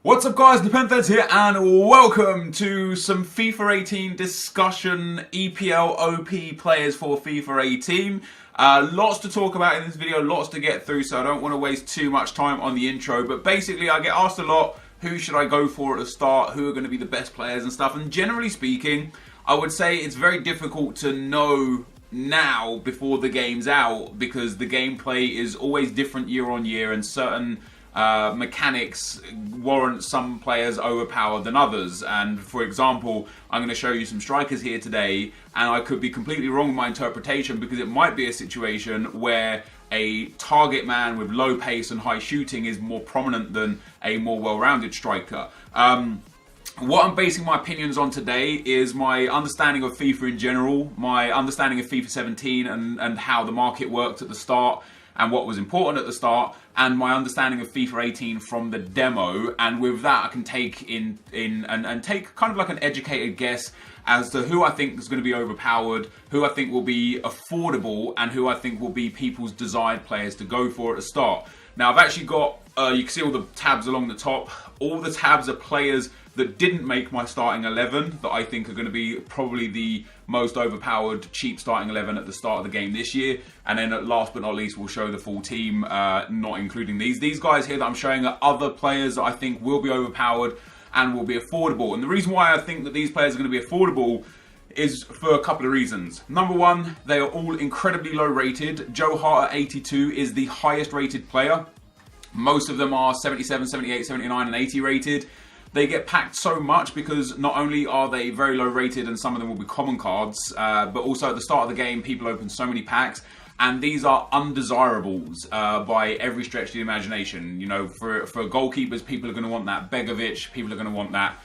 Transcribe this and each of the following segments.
What's up guys, NepentheZ here and welcome to some FIFA 18 discussion, EPL OP players for FIFA 18. Lots to talk about in this video, lots to get through, so I don't want to waste too much time on the intro. But basically I get asked a lot, who should I go for at the start, who are going to be the best players and stuff. And generally speaking, I would say it's very difficult to know now before the game's out, because the gameplay is always different year on year and certain mechanics warrant some players overpowered than others. And for example, I'm going to show you some strikers here today, and I could be completely wrong in my interpretation, because it might be a situation where a target man with low pace and high shooting is more prominent than a more well-rounded striker. What I'm basing my opinions on today is my understanding of FIFA in general, my understanding of FIFA 17 and how the market worked at the start and what was important at the start, and my understanding of FIFA 18 from the demo. And with that, I can take and take kind of like an educated guess as to who I think is going to be overpowered, who I think will be affordable, and who I think will be people's desired players to go for at the start. Now, I've actually got, you can see all the tabs along the top. All the tabs are players that didn't make my starting 11 that I think are going to be probably the most overpowered cheap starting 11 at the start of the game this year. And then last but not least, we'll show the full team, not including these. These guys here that I'm showing are other players that I think will be overpowered and will be affordable. And the reason why I think that these players are going to be affordable is for a couple of reasons. Number one, they are all incredibly low rated. Joe Hart at 82 is the highest rated player. Most of them are 77, 78, 79 and 80 rated. They get packed so much because not only are they very low rated and some of them will be common cards, but also at the start of the game people open so many packs, and these are undesirables by every stretch of the imagination. You know, for goalkeepers, people are going to want that Begovic, people are going to want that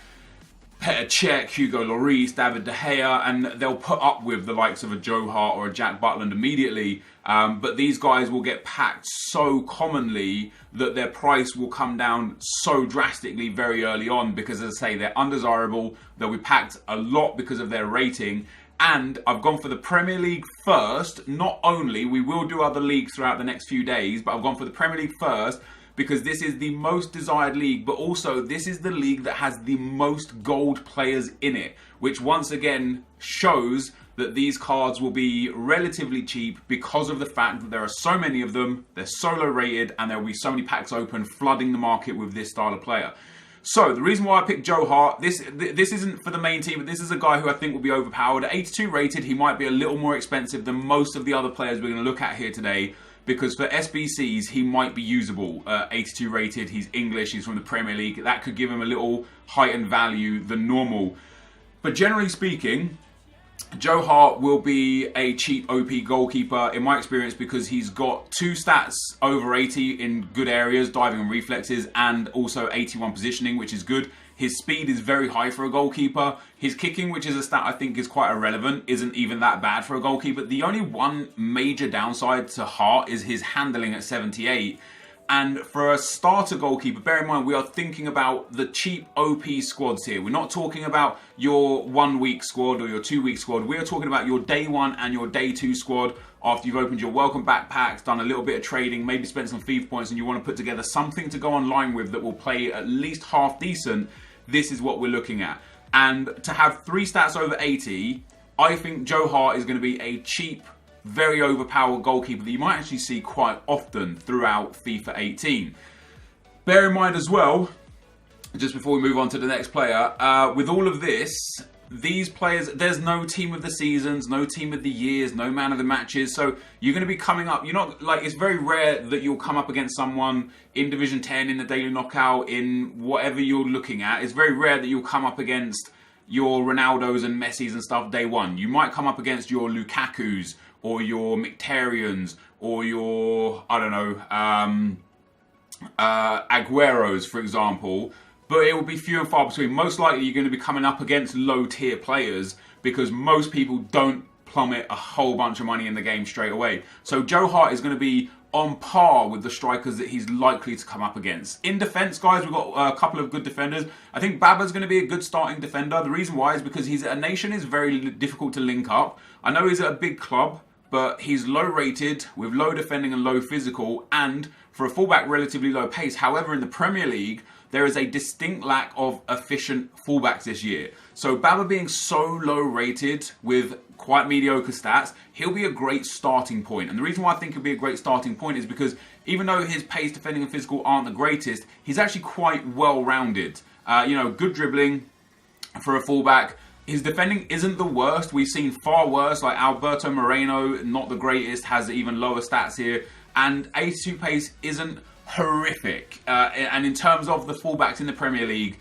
Petr Cech, Hugo Lloris, David De Gea, and they'll put up with the likes of a Joe Hart or a Jack Butland immediately. But these guys will get packed so commonly that their price will come down so drastically very early on, because, as I say, they're undesirable. They'll be packed a lot because of their rating. And I've gone for the Premier League first. Not only, we will do other leagues throughout the next few days, but I've gone for the Premier League first because this is the most desired league, but also this is the league that has the most gold players in it, which once again shows that these cards will be relatively cheap because of the fact that there are so many of them, they're so low rated, and there will be so many packs open flooding the market with this style of player. So the reason why I picked Joe Hart, this isn't for the main team, but this is a guy who I think will be overpowered. At 82 rated, he might be a little more expensive than most of the other players we're going to look at here today, because for SBCs, he might be usable. 82 rated, he's English, he's from the Premier League. That could give him a little heightened value than normal. But generally speaking, Joe Hart will be a cheap OP goalkeeper in my experience, because he's got two stats over 80 in good areas, diving and reflexes, and also 81 positioning, which is good. His speed is very high for a goalkeeper. His kicking, which is a stat I think is quite irrelevant, isn't even that bad for a goalkeeper. The only one major downside to Hart is his handling at 78. And for a starter goalkeeper, bear in mind, we are thinking about the cheap OP squads here. We're not talking about your 1 week squad or your 2 week squad. We are talking about your day one and your day two squad after you've opened your welcome backpacks, done a little bit of trading, maybe spent some FIFA points, and you want to put together something to go online with that will play at least half decent. This is what we're looking at. And to have three stats over 80, I think Joe Hart is going to be a cheap, very overpowered goalkeeper that you might actually see quite often throughout FIFA 18. Bear in mind as well, just before we move on to the next player, with all of this, these players, there's no team of the seasons, no team of the years, no man of the matches. So you're going to be coming up, you're not, like, it's very rare that you'll come up against someone in Division 10, in the Daily Knockout, in whatever you're looking at. It's very rare that you'll come up against your Ronaldos and Messis and stuff day one. You might come up against your Lukakus or your Mkhitaryan's or your, I don't know, Agueros, for example. But it will be few and far between. Most likely you're going to be coming up against low tier players, because most people don't plummet a whole bunch of money in the game straight away. So Joe Hart is going to be on par with the strikers that he's likely to come up against. In defence, guys, we've got a couple of good defenders. I think Baba's going to be a good starting defender. The reason why is because he's a nation is very difficult to link up. I know he's at a big club, but he's low rated with low defending and low physical, and for a fullback relatively low pace. However, in the Premier League, there is a distinct lack of efficient fullbacks this year. So Baba being so low rated with quite mediocre stats, he'll be a great starting point. And the reason why I think he'll be a great starting point is because even though his pace, defending and physical aren't the greatest, he's actually quite well-rounded. Good dribbling for a fullback. His defending isn't the worst. We've seen far worse, like Alberto Moreno, not the greatest, has even lower stats here. And 82 pace isn't horrific. And in terms of the fullbacks in the Premier League,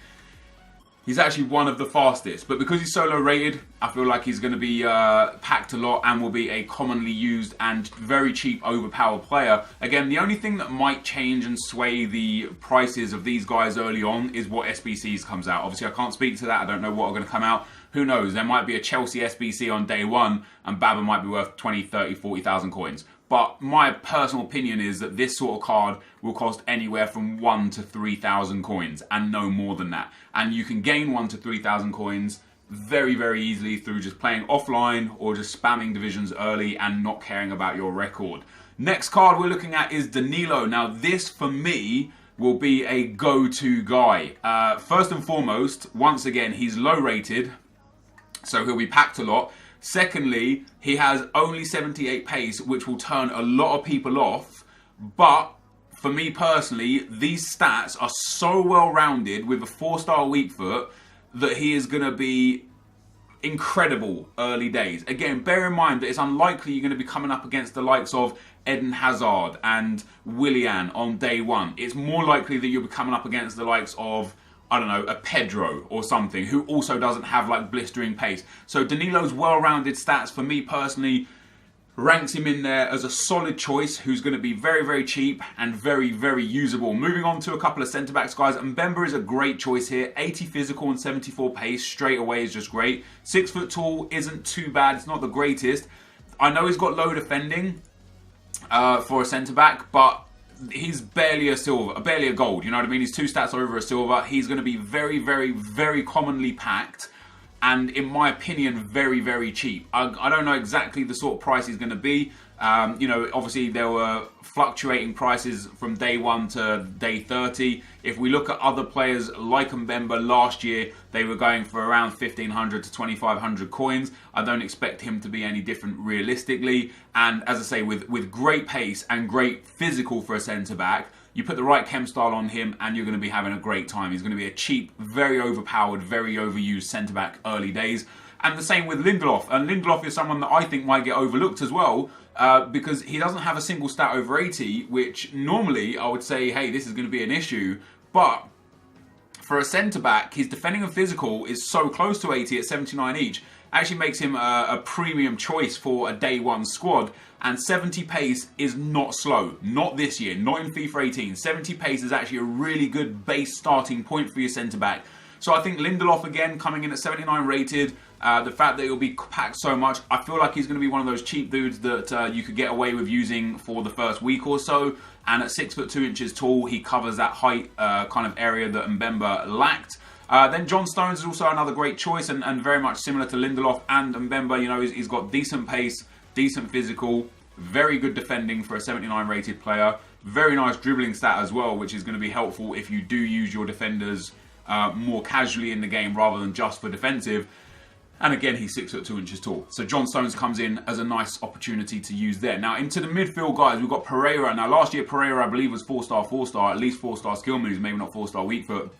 he's actually one of the fastest. But because he's so low rated, I feel like he's going to be packed a lot and will be a commonly used and very cheap, overpowered player. Again, the only thing that might change and sway the prices of these guys early on is what SBCs comes out. Obviously, I can't speak to that. I don't know what are going to come out. Who knows? There might be a Chelsea SBC on day one and Baba might be worth 20, 30, 40,000 coins. But my personal opinion is that this sort of card will cost anywhere from 1 to 3,000 coins and no more than that. And you can gain 1 to 3,000 coins very, very easily through just playing offline or just spamming divisions early and not caring about your record. Next card we're looking at is Danilo. Now this, for me, will be a go-to guy. First and foremost, once again, he's low rated, so he'll be packed a lot. Secondly, he has only 78 pace, which will turn a lot of people off. But for me personally, these stats are so well-rounded with a 4-star weak foot that he is going to be incredible early days. Again, bear in mind that it's unlikely you're going to be coming up against the likes of Eden Hazard and Willian on day one. It's more likely that you'll be coming up against the likes of, I don't know, a Pedro or something, who also doesn't have like blistering pace. So Danilo's well-rounded stats, for me personally, ranks him in there as a solid choice who's going to be very, very cheap and very, very usable. Moving on to a couple of centre-backs, guys. Mbemba is a great choice here. 80 physical and 74 pace straight away is just great. 6 foot tall isn't too bad. It's not the greatest. I know he's got low defending for a centre-back, but he's barely a silver, barely a gold. You know what I mean? He's 2 stats over a silver. He's going to be very, very, very commonly packed. And in my opinion, very, very cheap. I don't know exactly the sort of price he's going to be. Obviously there were fluctuating prices from day 1 to day 30. If we look at other players like Mbemba last year, they were going for around 1,500 to 2,500 coins. I don't expect him to be any different realistically. And as I say, with great pace and great physical for a centre-back, you put the right chem style on him and you're going to be having a great time. He's going to be a cheap, very overpowered, very overused centre-back early days. And the same with Lindelof. And Lindelof is someone that I think might get overlooked as well because he doesn't have a single stat over 80, which normally I would say, hey, this is going to be an issue. But for a centre-back, his defending and physical is so close to 80 at 79 each. Actually makes him a premium choice for a day 1 squad. And 70 pace is not slow. Not this year. Not in FIFA 18. 70 pace is actually a really good base starting point for your centre-back. So I think Lindelof, again, coming in at 79 rated. The fact that he'll be packed so much, I feel like he's going to be one of those cheap dudes that you could get away with using for the first week or so. And at 6 foot 2 inches tall, he covers that height kind of area that Mbemba lacked. Then John Stones is also another great choice and very much similar to Lindelof and Mbemba. You know, he's got decent pace, decent physical, very good defending for a 79 rated player. Very nice dribbling stat as well, which is going to be helpful if you do use your defenders more casually in the game rather than just for defensive. And again, he's 6 foot 2 inches tall. So John Stones comes in as a nice opportunity to use there. Now, into the midfield, guys, we've got Pereira. Now, last year, Pereira, I believe, was 4-star, at least 4-star skill moves, maybe not 4-star weak foot.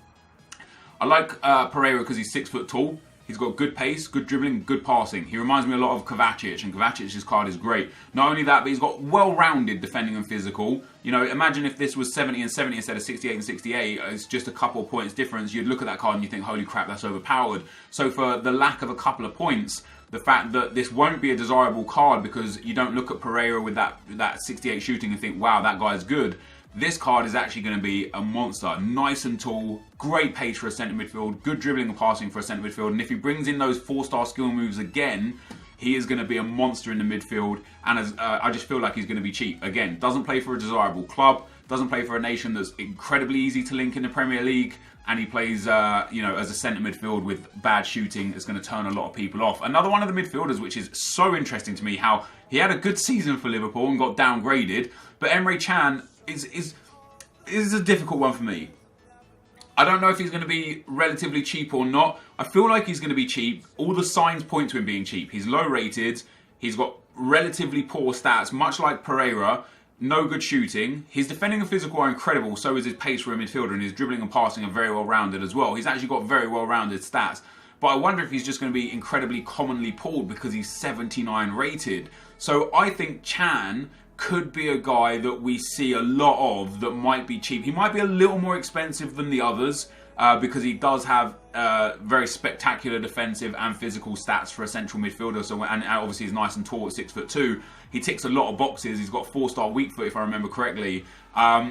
I like Pereira because he's 6 foot tall. He's got good pace, good dribbling, good passing. He reminds me a lot of Kovacic, and Kovacic's card is great. Not only that, but he's got well-rounded defending and physical. You know, imagine if this was 70 and 70 instead of 68 and 68. It's just a couple of points difference. You'd look at that card and you think, holy crap, that's overpowered. So for the lack of a couple of points, the fact that this won't be a desirable card because you don't look at Pereira with that 68 shooting and think, wow, that guy's good. This card is actually going to be a monster. Nice and tall, great pace for a centre midfield, good dribbling and passing for a centre midfield. And if he brings in those 4-star skill moves again, he is going to be a monster in the midfield. And I just feel like he's going to be cheap. Again, doesn't play for a desirable club, doesn't play for a nation that's incredibly easy to link in the Premier League. And he plays, as a centre midfield with bad shooting. It's going to turn a lot of people off. Another one of the midfielders, which is so interesting to me, how he had a good season for Liverpool and got downgraded. But Emre Can is a difficult one for me. I don't know if he's going to be relatively cheap or not. I feel like he's going to be cheap. All the signs point to him being cheap. He's low rated. He's got relatively poor stats, much like Pereira. No good shooting. His defending and physical are incredible. So is his pace for a midfielder, and his dribbling and passing are very well rounded as well. He's actually got very well rounded stats. But I wonder if he's just going to be incredibly commonly pulled because he's 79 rated. So I think Chan could be a guy that we see a lot of that might be cheap. He might be a little more expensive than the others because he does have very spectacular defensive and physical stats for a central midfielder. So, and obviously he's nice and tall at 6'2". He ticks a lot of boxes. He's got 4-star weak foot, if I remember correctly.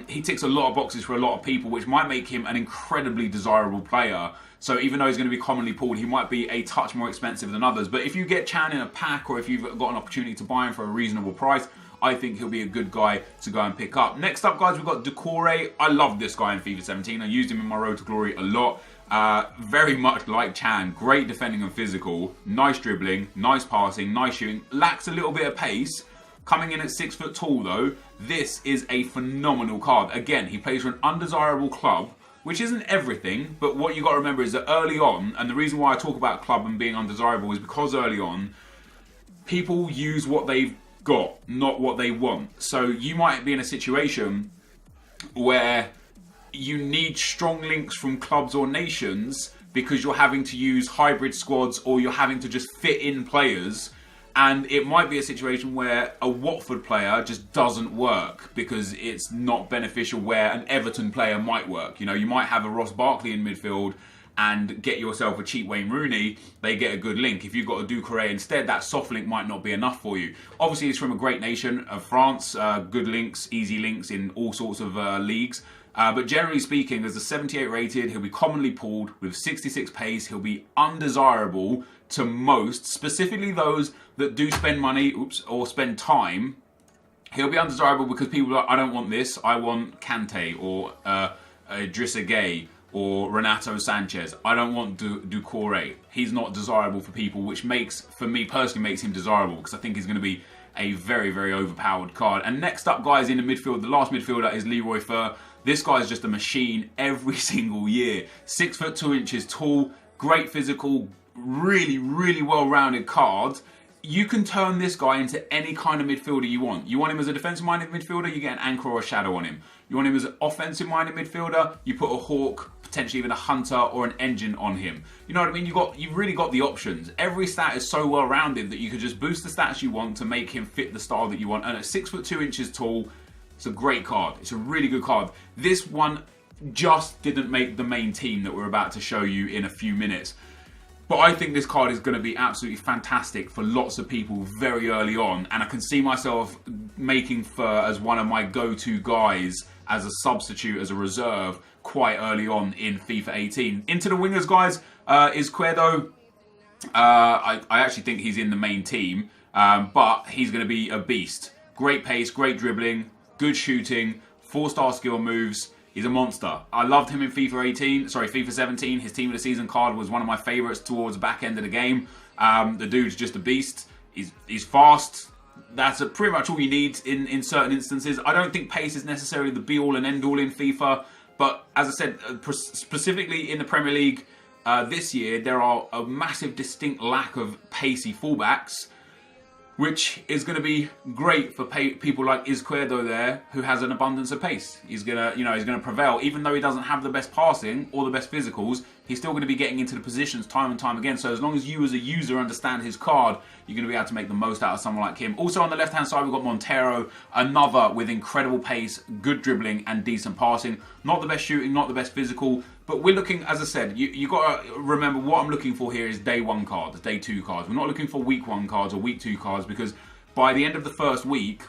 He ticks a lot of boxes for a lot of people, which might make him an incredibly desirable player. So even though he's going to be commonly pulled, he might be a touch more expensive than others. But if you get Chan in a pack, or if you've got an opportunity to buy him for a reasonable price, I think he'll be a good guy to go and pick up. Next up, guys, we've got Doucoure. I love this guy in FIFA 17. I used him in my Road to Glory a lot. Very much like Chan. Great defending and physical. Nice dribbling. Nice passing. Nice shooting. Lacks a little bit of pace. Coming in at 6 foot tall, though, this is a phenomenal card. Again, he plays for an undesirable club, which isn't everything, but what you got to remember is that early on, and the reason why I talk about club and being undesirable is because early on, people use what they've got, not what they want. So you might be in a situation where you need strong links from clubs or nations because you're having to use hybrid squads or you're having to just fit in players. And it might be a situation where a Watford player just doesn't work because it's not beneficial where an Everton player might work. You know, you might have a Ross Barkley in midfield and get yourself a cheap Wayne Rooney, they get a good link. If you've got a Doucoure instead, that soft link might not be enough for you. Obviously, he's from a great nation of France, good links, easy links in all sorts of leagues. But generally speaking, as a 78 rated, he'll be commonly pulled with 66 pace. He'll be undesirable to most, specifically those that do spend money or spend time. He'll be undesirable because people are like, I don't want this, I want Kante or Idrissa Gueye or Renato Sanchez. I don't want Doucoure. He's not desirable for people, which makes, for me personally, makes him desirable because I think he's going to be a very, very overpowered card. And next up, guys, in the midfield, the last midfielder is Leroy Fer. This guy's just a machine every single year. 6 foot 2 inches tall, great physical, really, really well-rounded card. You can turn this guy into any kind of midfielder you want. You want him as a defensive-minded midfielder, you get an anchor or a shadow on him. You want him as an offensive-minded midfielder, you put a hawk, potentially even a hunter or an engine on him. You know what I mean? You've really got the options. Every stat is so well-rounded that you could just boost the stats you want to make him fit the style that you want. And at 6 foot 2 inches tall, it's a great card. It's a really good card. This one just didn't make the main team that we're about to show you in a few minutes. But I think this card is going to be absolutely fantastic for lots of people very early on. And I can see myself making Fer as one of my go-to guys as a substitute, as a reserve, quite early on in FIFA 18. Into the wingers, guys, is Cuerdo. I actually think he's in the main team, but he's going to be a beast. Great pace, great dribbling, good shooting, 4-star skill moves. He's a monster. I loved him in FIFA 17. His team of the season card was one of my favourites towards the back end of the game. The dude's just a beast. He's fast. That's pretty much all you need in certain instances. I don't think pace is necessarily the be-all and end-all in FIFA. But as I said, specifically in the Premier League this year, there are a massive distinct lack of pacey fullbacks, which is going to be great for people like Izquierdo there, who has an abundance of pace. He's gonna prevail, even though he doesn't have the best passing or the best physicals. He's still going to be getting into the positions time and time again. So as long as you as a user understand his card, you're going to be able to make the most out of someone like him. Also on the left-hand side, we've got Montero, another with incredible pace, good dribbling and decent passing. Not the best shooting, not the best physical, but we're looking, as I said, you got to remember what I'm looking for here is day 1 cards, day 2 cards. We're not looking for week 1 cards or week 2 cards because by the end of the first week,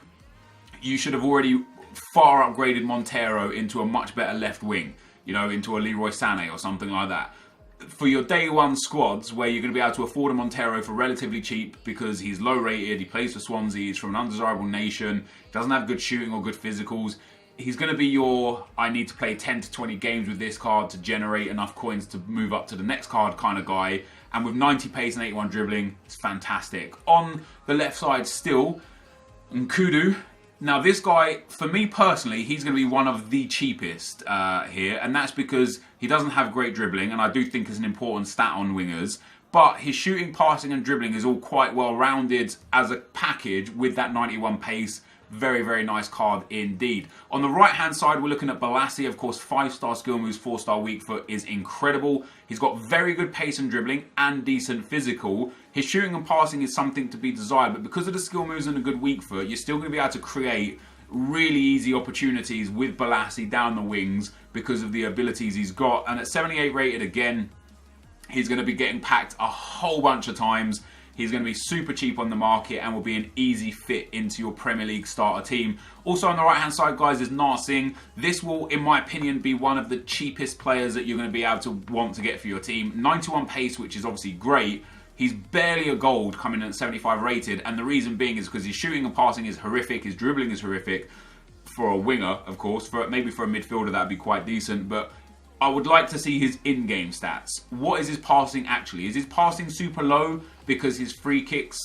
you should have already far upgraded Montero into a much better left wing. You know, into a Leroy Sané or something like that. For your day 1 squads, where you're going to be able to afford a Montero for relatively cheap because he's low rated, he plays for Swansea, he's from an undesirable nation, doesn't have good shooting or good physicals, he's going to be your, I need to play 10 to 20 games with this card to generate enough coins to move up to the next card kind of guy. And with 90 pace and 81 dribbling, it's fantastic. On the left side still, Nkudu, Now, this guy, for me personally, he's going to be one of the cheapest here, and that's because he doesn't have great dribbling, and I do think it's an important stat on wingers, but his shooting, passing, and dribbling is all quite well-rounded as a package with that 91 pace. Very, very nice card indeed. On the right-hand side, we're looking at Balassi. Of course, 5-star skill moves, 4-star weak foot is incredible. He's got very good pace and dribbling and decent physical. His shooting and passing is something to be desired, but because of the skill moves and a good weak foot, you're still going to be able to create really easy opportunities with Balassi down the wings because of the abilities he's got. And at 78 rated again, he's going to be getting packed a whole bunch of times. He's going to be super cheap on the market and will be an easy fit into your Premier League starter team. Also on the right-hand side, guys, is Narsing. This will, in my opinion, be one of the cheapest players that you're going to be able to want to get for your team. 91 pace, which is obviously great. He's barely a gold coming in at 75 rated. And the reason being is because his shooting and passing is horrific. His dribbling is horrific. For a winger, of course. Maybe for a midfielder, that'd be quite decent. But I would like to see his in-game stats. What is his passing actually? Is his passing super low because his free kicks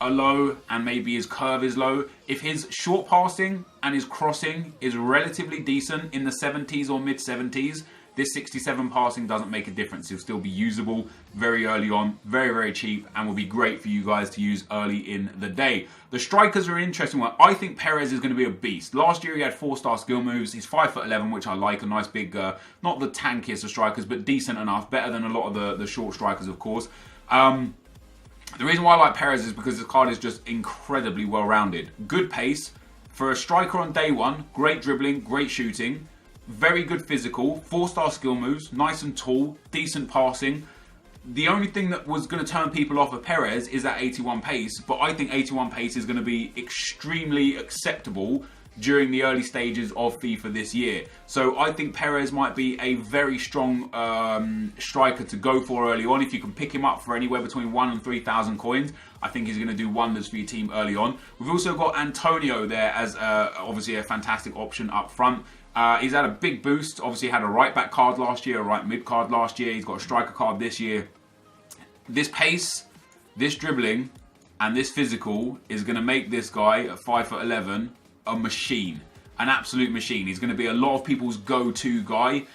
are low and maybe his curve is low? If his short passing and his crossing is relatively decent in the 70s or mid-70s, this 67 passing doesn't make a difference. He'll still be usable very early on, very, very cheap, and will be great for you guys to use early in the day. The strikers are an interesting one. I think Perez is going to be a beast. Last year he had 4-star skill moves. He's 5'11", which I like. A nice big, not the tankiest of strikers, but decent enough. Better than a lot of the short strikers, of course. The reason why I like Perez is because his card is just incredibly well-rounded. Good pace. For a striker on day one, great dribbling, great shooting. Very good physical, 4-star skill moves, nice and tall, decent passing. The only thing that was going to turn people off of Perez is that 81 pace, but I think 81 pace is going to be extremely acceptable during the early stages of FIFA this year. So I think Perez might be a very strong striker to go for early on. If you can pick him up for anywhere between 1,000 and 3,000 coins, I think he's going to do wonders for your team early on. We've also got Antonio there as obviously a fantastic option up front. He's had a big boost. Obviously had a right back card last year, a right mid card last year. He's got a striker card this year. This pace, this dribbling, and this physical is going to make this guy at 5'11" a machine. An absolute machine. He's going to be a lot of people's go-to guy.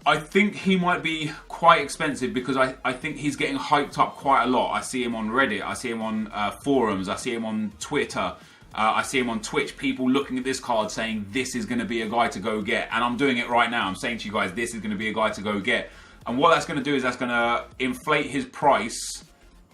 I think he might be quite expensive because I think he's getting hyped up quite a lot. I see him on Reddit. I see him on forums. I see him on Twitter. I see him on Twitch, people looking at this card saying this is going to be a guy to go get. And I'm doing it right now. I'm saying to you guys, this is going to be a guy to go get. And what that's going to do is that's going to inflate his price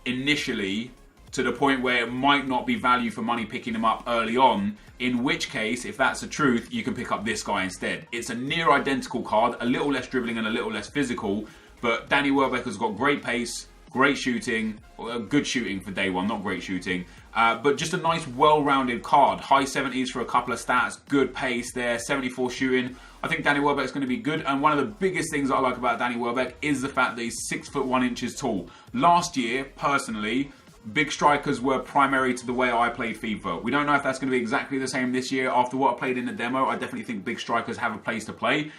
initially to the point where it might not be value for money picking him up early on. In which case, if that's the truth, you can pick up this guy instead. It's a near identical card, a little less dribbling and a little less physical. But Danny Welbeck has got great pace, great shooting, good shooting for day one, not great shooting. But just a nice, well-rounded card. High 70s for a couple of stats, good pace there, 74 shooting. I think Danny Welbeck's going to be good. And one of the biggest things that I like about Danny Welbeck is the fact that he's 6'1" tall. Last year, personally, big strikers were primary to the way I played FIFA. We don't know if that's going to be exactly the same this year. After what I played in the demo, I definitely think big strikers have a place to play.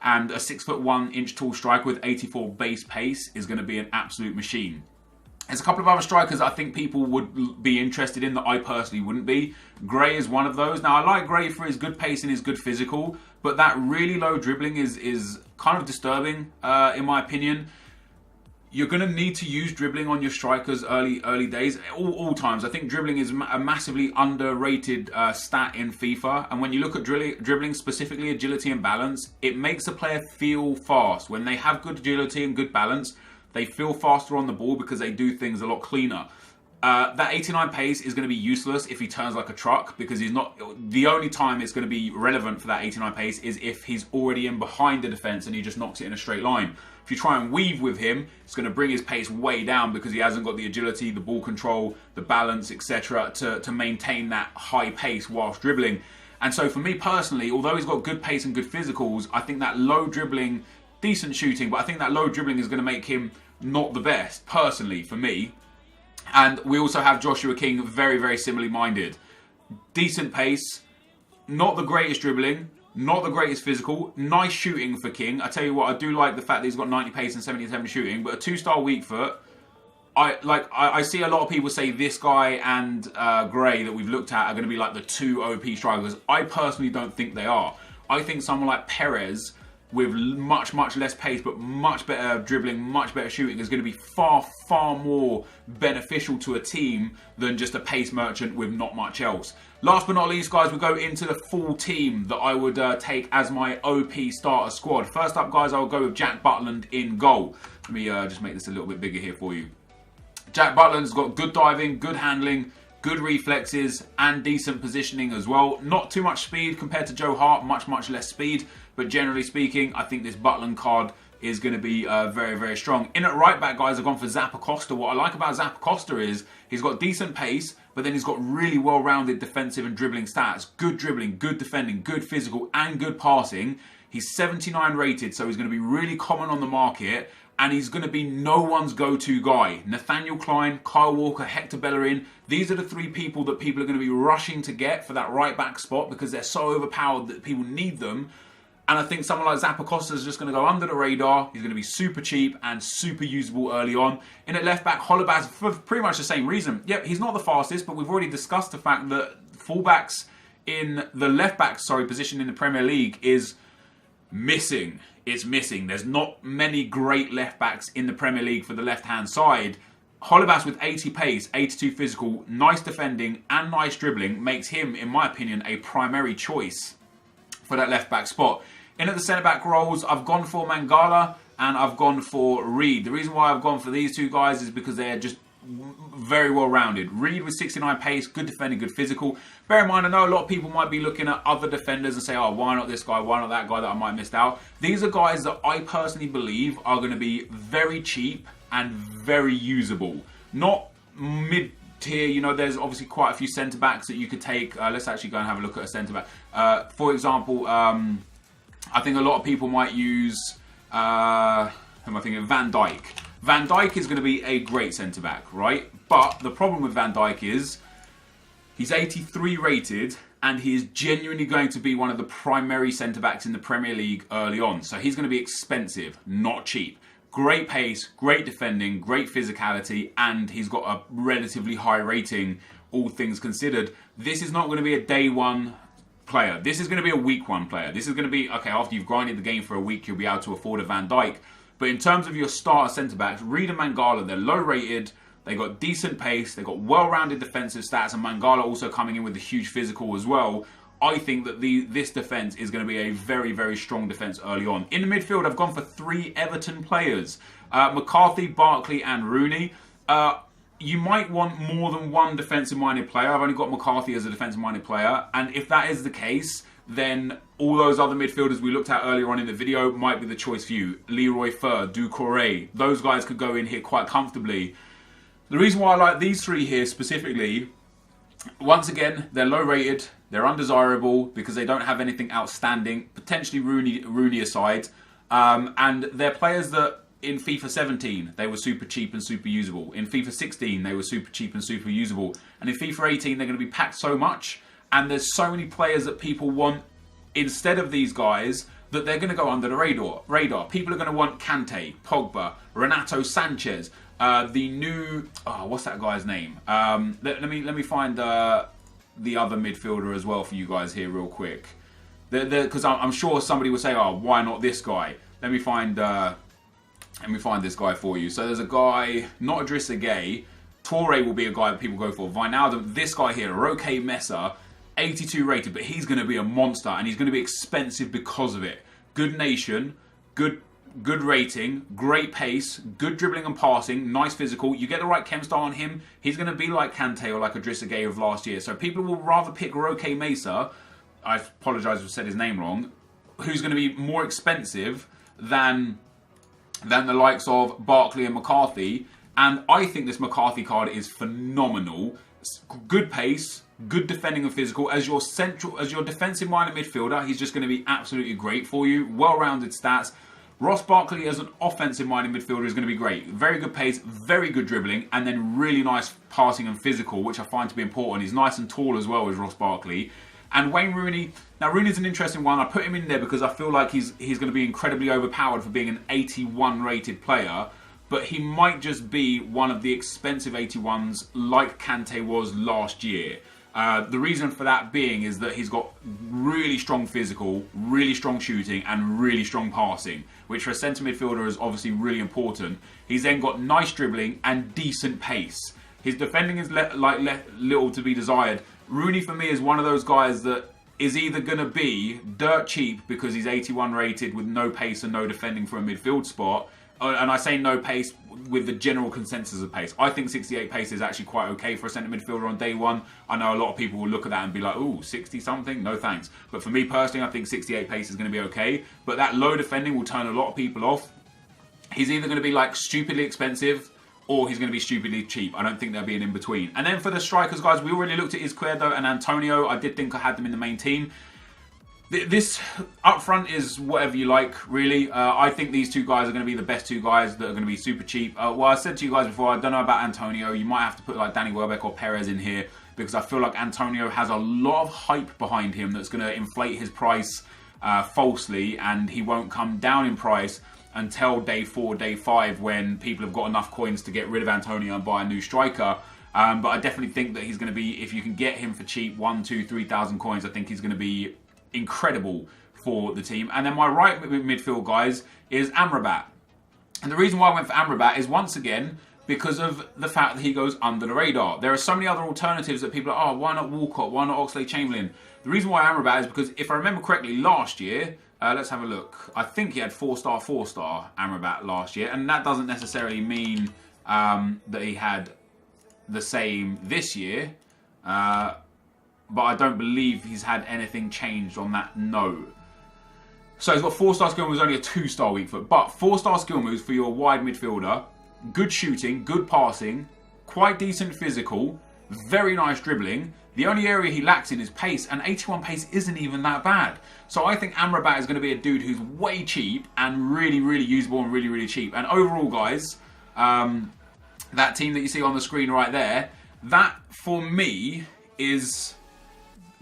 And a 6'1" tall striker with 84 base pace is going to be an absolute machine. There's a couple of other strikers I think people would be interested in that I personally wouldn't be. Gray is one of those. Now, I like Gray for his good pace and his good physical, but that really low dribbling is kind of disturbing, in my opinion. You're going to need to use dribbling on your strikers early days, all times. I think dribbling is a massively underrated stat in FIFA. And when you look at dribbling, specifically agility and balance, it makes a player feel fast. When they have good agility and good balance, they feel faster on the ball because they do things a lot cleaner. That 89 pace is going to be useless if he turns like a truck, because he's not. The only time it's going to be relevant for that 89 pace is if he's already in behind the defense and he just knocks it in a straight line. If you try and weave with him, it's going to bring his pace way down because he hasn't got the agility, the ball control, the balance, etc. to maintain that high pace whilst dribbling. And so for me personally, although he's got good pace and good physicals, I think that low dribbling, decent shooting, but I think that low dribbling is going to make him not the best, personally, for me. And we also have Joshua King, very, very similarly minded. Decent pace, not the greatest dribbling, not the greatest physical, nice shooting for King. I tell you what, I do like the fact that he's got 90 pace and 77 shooting, but a 2-star weak foot, I see a lot of people say this guy and Gray that we've looked at are going to be like the two OP strikers. I personally don't think they are. I think someone like Perez with much less pace but much better dribbling, much better shooting is going to be far more beneficial to a team than just a pace merchant with not much else. Last but not least, guys, we go into the full team that I would take as my OP starter squad. First up, guys, I'll go with Jack Butland in goal. Let me just make this a little bit bigger here for you. Jack Butland's got good diving, good handling, good reflexes and decent positioning as well. Not too much speed compared to Joe Hart, much less speed. But generally speaking, I think this Butland card is going to be very strong. In at right back, guys, I've gone for Zappacosta. What I like about Zappacosta is he's got decent pace, but then he's got really well-rounded defensive and dribbling stats. Good dribbling, good defending, good physical and good passing. He's 79 rated, so he's going to be really common on the market. And he's going to be no one's go-to guy. Nathaniel Klein, Kyle Walker, Hector Bellerin. These are the three people that people are going to be rushing to get for that right-back spot because they're so overpowered that people need them. And I think someone like Zappacosta is just going to go under the radar. He's going to be super cheap and super usable early on. In at left-back, Holobaz, for pretty much the same reason. Yep, he's not the fastest, but we've already discussed the fact that fullbacks in the left-back, position in the Premier League is missing. It's missing. There's not many great left backs in the Premier League for the left-hand side. Holobas with 80 pace, 82 physical, nice defending and nice dribbling makes him, in my opinion, a primary choice for that left-back spot. In at the centre-back roles, I've gone for Mangala and I've gone for Reed. The reason why I've gone for these two guys is because they're just very well rounded. Reed with 69 pace, good defending, good physical. Bear in mind, I know a lot of people might be looking at other defenders and say, oh, why not this guy, why not that guy that I might have missed out. These are guys that I personally believe are going to be very cheap and very usable. Not mid-tier, you know, there's obviously quite a few centre-backs that you could take. Let's actually go and have a look at a centre-back. For example, I think a lot of people might use, who am I thinking, Van Dijk. Van Dijk is going to be a great centre-back, right? But the problem with Van Dijk is he's 83 rated and he is genuinely going to be one of the primary centre-backs in the Premier League early on. So he's going to be expensive, not cheap. Great pace, great defending, great physicality, and he's got a relatively high rating, all things considered. This is not going to be a day one player. This is going to be a week one player. This is going to be, okay, after you've grinded the game for a week, you'll be able to afford a Van Dijk. But in terms of your starter centre-backs, Reed and Mangala, they're low-rated, they got decent pace, they got well-rounded defensive stats, and Mangala also coming in with a huge physical as well. I think that this defence is going to be a very strong defence early on. In the midfield, I've gone for three Everton players. McCarthy, Barkley and Rooney. You might want more than one defensive-minded player. I've only got McCarthy as a defensive-minded player. And if that is the case, then all those other midfielders we looked at earlier on in the video might be the choice for you. Leroy Fer, Doucoure, those guys could go in here quite comfortably. The reason why I like these three here specifically, once again, they're low rated, they're undesirable because they don't have anything outstanding, potentially Rooney aside, and they're players that in FIFA 17 they were super cheap and super usable. In FIFA 16 they were super cheap and super usable, and in FIFA 18 they're going to be packed so much. And there's so many players that people want instead of these guys that they're going to go under the radar. People are going to want Kante, Pogba, Renato Sanchez, the new, what's that guy's name? Let me find the other midfielder as well for you guys here real quick. Because I'm sure somebody will say, oh, why not this guy? Let me find this guy for you. So there's a guy, not Idrissa Gueye. Toure will be a guy that people go for. Wijnaldum, this guy here, Roque Mesa. 82 rated, but he's going to be a monster and he's going to be expensive because of it. Good nation, good rating, great pace, good dribbling and passing, nice physical. You get the right chem style on him, he's going to be like Kante or like Idrissa Gueye of last year. So people will rather pick Roque Mesa, I apologise if I said his name wrong, who's going to be more expensive than the likes of Barkley and McCarthy. And I think this McCarthy card is phenomenal. Good pace, good defending and physical. As your defensive-minded midfielder, he's just going to be absolutely great for you. Well-rounded stats. Ross Barkley as an offensive-minded midfielder is going to be great. Very good pace, very good dribbling, and then really nice passing and physical, which I find to be important. He's nice and tall as well as Ross Barkley. And Wayne Rooney. Now, Rooney's an interesting one. I put him in there because I feel like he's going to be incredibly overpowered for being an 81 rated player. but he might just be one of the expensive 81s like Kante was last year. The reason for that being is that he's got really strong physical, really strong shooting, and really strong passing, which for a centre midfielder is obviously really important. He's then got nice dribbling and decent pace. His defending is little to be desired. Rooney for me is one of those guys that is either going to be dirt cheap because he's 81 rated with no pace and no defending for a midfield spot. And I say no pace with the general consensus of pace. I think 68 pace is actually quite okay for a centre midfielder on day one. I know a lot of people will look at that and be like, ooh, 60 something? No thanks. But for me personally, I think 68 pace is going to be okay. But that low defending will turn a lot of people off. He's either going to be like stupidly expensive or he's going to be stupidly cheap. I don't think there'll be an in-between. And then for the strikers, guys, we already looked at Izquierdo and Antonio. I did think I had them in the main team. This up front is whatever you like, really. I think these two guys are going to be the best two guys that are going to be super cheap. Well, I said to you guys before, I don't know about Antonio. You might have to put like Danny Welbeck or Perez in here because I feel like Antonio has a lot of hype behind him that's going to inflate his price falsely, and he won't come down in price until day 4, day 5 when people have got enough coins to get rid of Antonio and buy a new striker. But I definitely think that he's going to be, if you can get him for cheap, 1, 2, 3,000 coins, I think he's going to be incredible for the team. And then my right midfield, guys, is Amrabat. And the reason why I went for Amrabat is once again because of the fact that he goes under the radar. There are so many other alternatives that people are, oh, why not Walcott? Why not Oxlade-Chamberlain? The reason why Amrabat is because if I remember correctly, last year, let's have a look. I think he had 4-star Amrabat last year, and that doesn't necessarily mean that he had the same this year. But I don't believe he's had anything changed on that note. So he's got 4-star skill moves, only a 2-star weak foot. But 4-star skill moves for your wide midfielder. Good shooting, good passing, quite decent physical, very nice dribbling. The only area he lacks in is pace, and 81 pace isn't even that bad. So I think Amrabat is going to be a dude who's way cheap and really, really usable and really, really cheap. And overall, guys, that team that you see on the screen right there, that for me is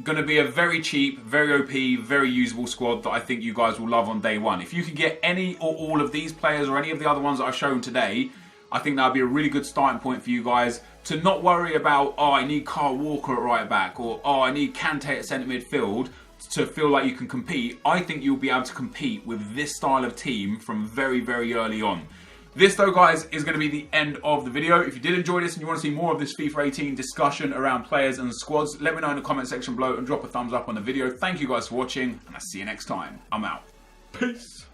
going to be a very cheap, very OP, very usable squad that I think you guys will love on day one. If you could get any or all of these players or any of the other ones that I've shown today, I think that would be a really good starting point for you guys to not worry about, oh, I need Kyle Walker at right back, or oh, I need Kante at centre midfield to feel like you can compete. I think you'll be able to compete with this style of team from very, very early on. This, though, guys, is going to be the end of the video. If you did enjoy this and you want to see more of this FIFA 18 discussion around players and squads, let me know in the comment section below and drop a thumbs up on the video. Thank you guys for watching, and I'll see you next time. I'm out. Peace.